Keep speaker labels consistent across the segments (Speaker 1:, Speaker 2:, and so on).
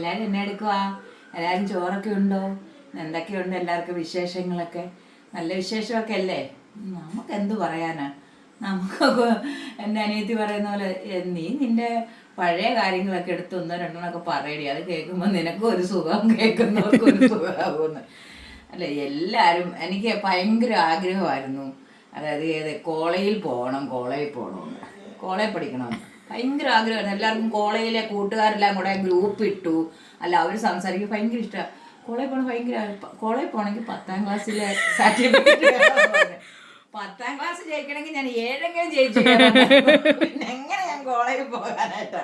Speaker 1: എല്ലാവരും എന്നെ എടുക്കുവാ, എല്ലാവരും ചോറൊക്കെ ഉണ്ടോ, എന്തൊക്കെയുണ്ട് എല്ലാവർക്കും വിശേഷങ്ങളൊക്കെ? നല്ല വിശേഷമൊക്കെ അല്ലേ? നമുക്ക് എന്ത് പറയാനാ, നമുക്കൊക്കെ എൻ്റെ അനിയത്തി പറയുന്ന പോലെ നീ നിന്റെ പഴയ കാര്യങ്ങളൊക്കെ എടുത്ത് ഒന്നോ രണ്ടെണ്ണമൊക്കെ പറയടി, അത് കേൾക്കുമ്പോൾ നിനക്കും ഒരു സുഖം, കേൾക്കുന്നവർക്കും ഒരു സുഖമാകുമെന്ന്. അല്ല, എല്ലാവരും എനിക്ക് ഭയങ്കര ആഗ്രഹമായിരുന്നു, അതായത് കോളേജിൽ പോകണമെന്ന്, കോളേജിൽ പഠിക്കണമെന്ന് ഭയങ്കര ആഗ്രഹമായിരുന്നു. എല്ലാവർക്കും കോളേജിലെ കൂട്ടുകാരെല്ലാം കൂടെ ഗ്രൂപ്പ് ഇട്ടു, അല്ല അവർ സംസാരിക്കും, ഭയങ്കര ഇഷ്ടമാണ്. കോളേജിൽ പോകണം ഭയങ്കര, കോളേജിൽ പോകണമെങ്കിൽ 10ാം ക്ലാസ്സിലെ സർട്ടിഫിക്കറ്റ്. 10ാം ക്ലാസ് ജയിക്കണമെങ്കിൽ ഞാൻ 7എങ്കിലും ജയിച്ചു, പിന്നെ എങ്ങനെ ഞാൻ കോളേജിൽ പോകാനായിട്ടാ?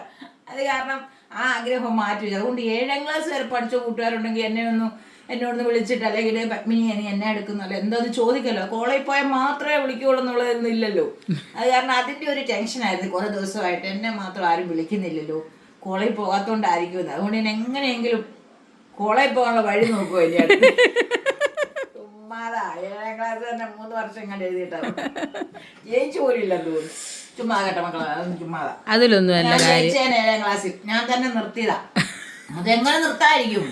Speaker 1: അത് കാരണം ആ ആഗ്രഹം മാറ്റി വെച്ചു. അതുകൊണ്ട് 7ാം ക്ലാസ് വരെ പഠിച്ച കൂട്ടുകാരുണ്ടെങ്കിൽ എന്നോടൊന്ന് വിളിച്ചിട്ട്, അല്ലെങ്കിൽ പത്മിനി എന്നെ എടുക്കുന്നല്ലോ എന്തോന്ന് ചോദിക്കല്ലോ. കോളേജിൽ പോയാൽ മാത്രമേ വിളിക്കുള്ളൂ എന്നുള്ളതൊന്നും ഇല്ലല്ലോ. അത് കാരണം അതിൻ്റെ ഒരു ടെൻഷനായിരുന്നു കുറേ ദിവസമായിട്ട്. എന്നെ മാത്രം ആരും വിളിക്കുന്നില്ലല്ലോ, കോളേജിൽ പോകാത്തോണ്ടായിരിക്കുമെന്ന്. അതുകൊണ്ട് ഞാൻ എങ്ങനെയെങ്കിലും കോളേജിൽ പോകാനുള്ള വഴി നോക്കുമല്ലേ. ചുമ്മാതാ 7ാം ക്ലാസ് തന്നെ 3 വർഷം കണ്ട് എഴുതിയിട്ടാണ്, ജയിച്ചു പോലും ഇല്ലെന്ന് തോന്നുന്നു. ചുമ്മാ കേട്ടോ മക്കളെ, അതൊന്നും ചുമ്മാതാ.
Speaker 2: അതിലൊന്നും
Speaker 1: ഞാൻ ജയിച്ചേനെ 7ാം ക്ലാസ്സിൽ, ഞാൻ തന്നെ നിർത്തിയതാ. അതെങ്ങനെ നിർത്തായിരിക്കും?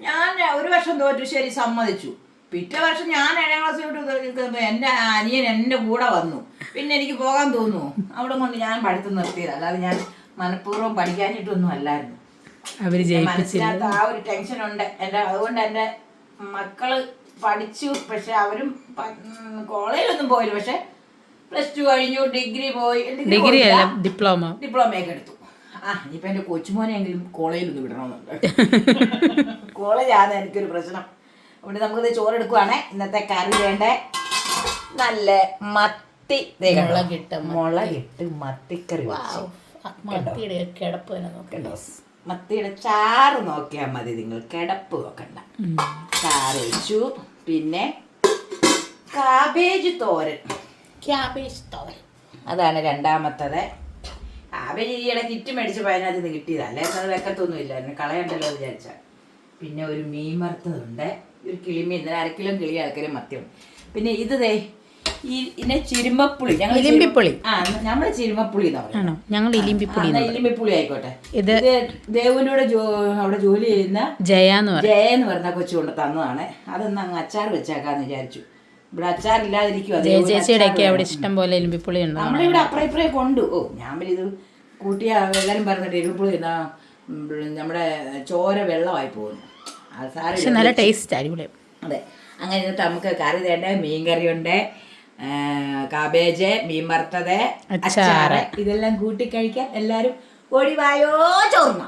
Speaker 1: ഞാൻ ഒരു വർഷം തോറ്റു, ശരി സമ്മതിച്ചു. പിറ്റേ വർഷം ഞാൻ 7ാം ക്ലാസ്സിലോട്ട് നിൽക്കുമ്പോൾ എൻ്റെ അനിയൻ എൻ്റെ കൂടെ വന്നു. പിന്നെ എനിക്ക് പോകാൻ തോന്നുന്നു? അവിടെ കൊണ്ട് ഞാൻ പഠിത്തം നിർത്തിയത്, അല്ലാതെ ഞാൻ മനഃപൂർവ്വം പഠിക്കാനിട്ടൊന്നും അല്ലായിരുന്നു. മനസ്സിനകത്ത് ആ ഒരു ടെൻഷനുണ്ട് എൻ്റെ. അതുകൊണ്ട് എൻ്റെ മക്കള് പഠിച്ചു, പക്ഷെ അവരും കോളേജിലൊന്നും പോയില്ല. പക്ഷെ +2 കഴിഞ്ഞു, ഡിഗ്രി പോയി, ഡിപ്ലോമയൊക്കെ എടുത്തു. ഇനിയിപ്പോ എന്റെ കൊച്ചുമോനെങ്കിലും കോളേജിലൊന്ന് വിടണമെന്നുണ്ട്. കോളേജാണ് എനിക്കൊരു പ്രശ്നം. അതുകൊണ്ട് നമുക്കിത് ചോറെടുക്കുവാണേ. ഇന്നത്തെ കറി വേണ്ട നല്ല മത്തി മുളകിട്ട് മത്തിക്കറി വെച്ചു. മത്തിയുടെ ചാറ് നോക്കിയാൽ മതി, നിങ്ങൾ കിടപ്പ് നോക്കണ്ട. ചാറ് വെച്ചു. പിന്നെ കാബേജ് തോരൻ, അതാണ് രണ്ടാമത്തത്. കാബേജ് ഈയിടെ കിറ്റ് മേടിച്ചപ്പോൾ അതിനകത്ത് ഇത് കിട്ടിയതല്ലേ, അത് വെക്കത്തൊന്നും ഇല്ലായിരുന്നു, കളയണ്ടല്ലോ വിചാരിച്ച. പിന്നെ ഒരു മീൻ വറുത്തതുണ്ട്, ഒരു കിളിമീൻ, 1/2 കിലോ കിളി ആൾക്കാരും മത്തിയുണ്ട്. പിന്നെ ഇത് ഇതിനെ ചിരുമ്പപ്പുളി, നമ്മള് ചിരുമ്പപ്പുളി ഇലിമ്പിപ്പുളി ആയിക്കോട്ടെ. ഇത് ദേവുവിനോട് അവിടെ ജോലി ചെയ്യുന്ന ജയ എന്ന് പറഞ്ഞ കൊച്ചു കൊണ്ട് തന്നതാണ്. അതൊന്ന് അങ്ങ് അച്ചാർ വെച്ചേക്കാന്ന് വിചാരിച്ചു. ഇവിടെ അച്ചാറില്ലാതിരിക്കും,
Speaker 2: ഇഷ്ടം പോലെ എലുമ്പിപ്പുളി ഉണ്ട്
Speaker 1: നമ്മളിവിടെ അപ്പുറേ കൊണ്ടു. ഞാൻ പിന്നെ ഇത് കൂട്ടിയ എല്ലാവരും പറഞ്ഞിട്ട് എലുമ്പിപ്പുളി എന്നാ നമ്മുടെ ചോര വെള്ളമായി പോകുന്നു. അത്
Speaker 2: നല്ല ടേസ്റ്റ് അടിപൊളി.
Speaker 1: അതെ, അങ്ങനെ നമുക്ക് കറി തേണ്ട മീൻകറിയുണ്ട്, കാബേജ്, മീൻ വറുത്തത്, അച്ചാറ്, ഇതെല്ലാം കൂട്ടി കഴിക്കാൻ എല്ലാവരും ഓടി വായോ ചോർന്ന.